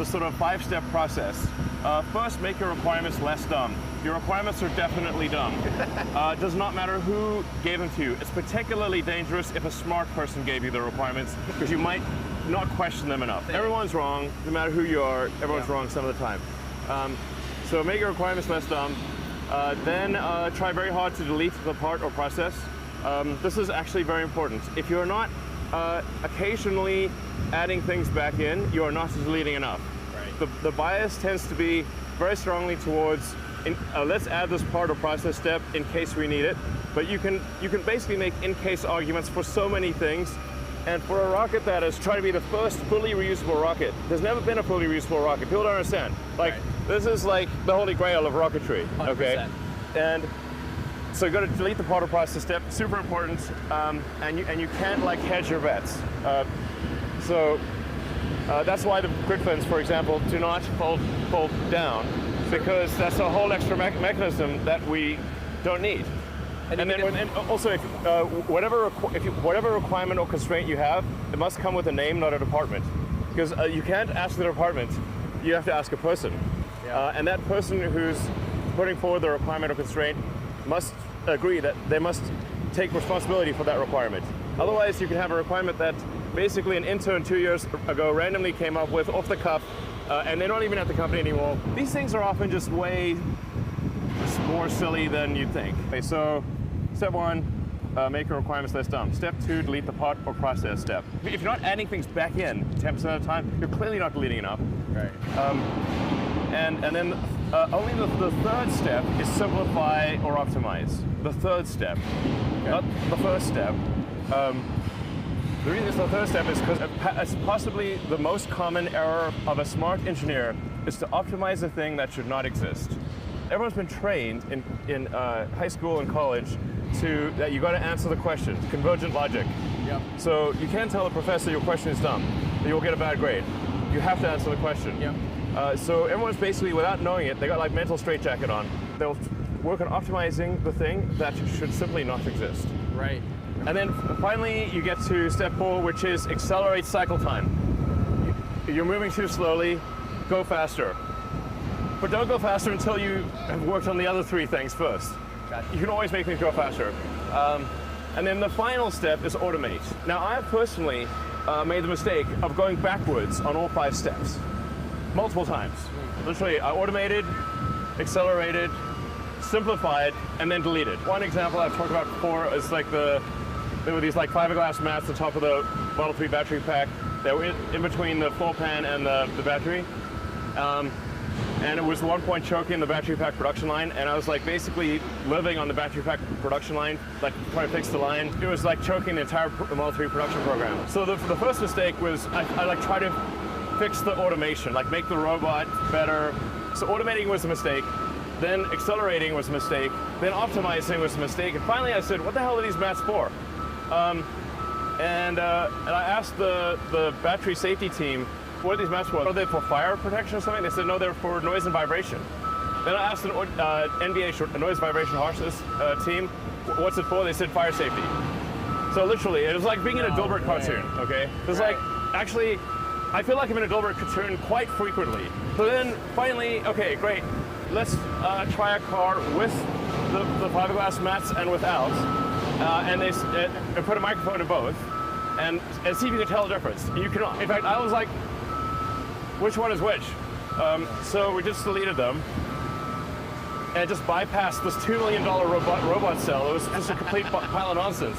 the sort of 5-step process. First, make your requirements less dumb. Your requirements are definitely dumb. It does not matter who gave them to you. It's particularly dangerous if a smart person gave you the requirements, because you might not question them enough. Everyone's wrong, no matter who you are, everyone's wrong some of the time. So make your requirements less dumb. Then try very hard to delete the part or process. This is actually very important. If you're not occasionally adding things back in, you are not deleting enough. Right. The bias tends to be very strongly towards, let's add this part or process step in case we need it. But you can basically make in-case arguments for so many things. And for a rocket that is trying to be the first fully reusable rocket, there's never been a fully reusable rocket. People don't understand. Like, this is like the holy grail of rocketry, 100%. Okay? And so you got to delete the part or process step, super important, and you can't like hedge your bets. That's why the grid fins, for example, do not fold down, because that's a whole extra mechanism that we don't need. And also, whatever requirement or constraint you have, it must come with a name, not a department. Because you can't ask the department, you have to ask a person. Yeah. And that person who's putting forward the requirement or constraint must agree that they must take responsibility for that requirement. Otherwise, you can have a requirement that basically an intern 2 years ago randomly came up with off the cuff, and they're not even at the company anymore. These things are often just way more silly than you'd think. Okay, so step 1, make your requirements less dumb. Step 2, delete the part or process step. If you're not adding things back in 10% of the time, you're clearly not deleting enough. Right. And then only the third step is simplify or optimize. The third step, not the first step. The reason it's the third step is because it's possibly the most common error of a smart engineer is to optimize a thing that should not exist. Everyone's been trained in high school and college that you got to answer the question, convergent logic. Yep. So you can't tell the professor your question is dumb, you'll get a bad grade. You have to answer the question. Yep. So everyone's basically, without knowing it, they got like mental straitjacket on. They'll work on optimizing the thing that should simply not exist. Right. And then finally you get to step 4, which is accelerate cycle time. You're moving too slowly, go faster. But don't go faster until you have worked on the other 3 things first. Gotcha. You can always make things go faster. And then the final step is automate. Now, I have personally made the mistake of going backwards on all 5 steps, multiple times. Literally, I automated, accelerated, simplified, and then deleted. One example I've talked about before is like there were these like fiberglass mats on top of the Model 3 battery pack. They were in between the floor pan and the battery. And it was one point choking the battery pack production line, and I was like basically living on the battery pack production line, like trying to fix the line. It was like choking the entire Model 3 production program. So the first mistake was I like tried to fix the automation, like make the robot better. So automating was a mistake, then accelerating was a mistake, then optimizing was a mistake, and finally I said, what the hell are these mats for? And I asked the battery safety team, what are these mats for? Are they for fire protection or something? They said, no, they're for noise and vibration. Then I asked an NBA noise vibration harshness team, what's it for? They said fire safety. So literally, it was like being in a Dilbert cartoon, okay? It was like, actually, I feel like I'm in a Dilbert cartoon quite frequently. So then finally, okay, great. Let's try a car with the fiberglass mats and without. And they put a microphone in both and see if you can tell the difference. You cannot. In fact, I was like, which one is which? So we just deleted them and just bypassed this $2 million robot cell. It was just a complete pile of nonsense.